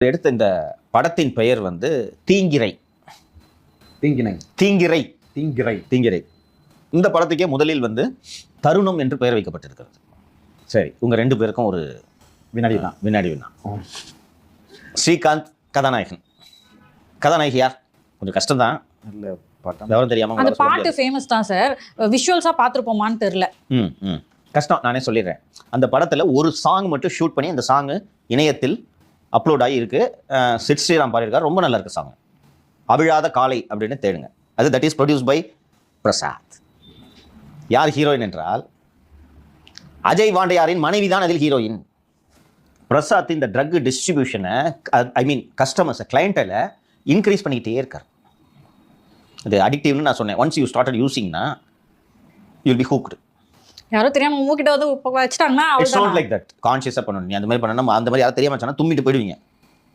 எடுத்த இந்த படத்தின் பெயர் வந்து தீங்கிரை. தீங்கினை தீங்கிரை தீங்கிரை தீங்கிரை. இந்த படத்துக்கே முதலில் வந்து தருணம் என்று பெயர் வைக்கப்பட்டிருக்கிறது. சரி, உங்க ரெண்டு பேருக்கும் ஒரு வினாடி தான். வினாடி வினா. ஸ்ரீகாந்த் கதாநாயகன், கதாநாயகி யார்? கொஞ்சம் கஷ்டம்தான், இல்லை பாட்டா விவரம் தெரியாம அந்த பாட்டு ஃபேமஸ் தான் சார். விஷுவல்ஸா பார்த்துருப்போமான்னு தெரியல. கஷ்டம், நானே சொல்லிடுறேன். அந்த படத்துல ஒரு சாங் மட்டும் ஷூட் பண்ணி அந்த சாங் இணையத்தில் அப்லோட் ஆகி இருக்கு. சிட் ஸ்ரீராம் பாடியிருக்காரு, ரொம்ப நல்லா இருக்கு சாங். அவிழாத காலை அப்படின்னு தேடுங்க. அது that is produce by Prasad. யார் ஹீரோயின் என்றால் அஜய் வாண்டையாரின் மனைவி தான் அதில் ஹீரோயின். பிரசாத் இந்த ட்ரக் டிஸ்ட்ரிபியூஷனை, ஐ மீன் கஸ்டமர்ஸை, கிளைண்ட்டில் இன்க்ரீஸ் பண்ணிக்கிட்டே இருக்கார். இது அடிக்டிவ்னு நான் சொன்னேன். ஒன்ஸ் யூ ஸ்டார்டட் யூசிங்னா யூல் பி ஹூக்டு. யாரோ தெரியாம மூக்கிட்ட வந்து வச்சுட்டாங்கன்னா இட்ஸ் நாட் லைக் தட். கான்ஷியஸாக பண்ணணும். நீ அந்த மாதிரி பண்ணணும், அந்த மாதிரி யாரும் தெரியாம சொன்னா தும்மிட்டு போயிடுவீங்க.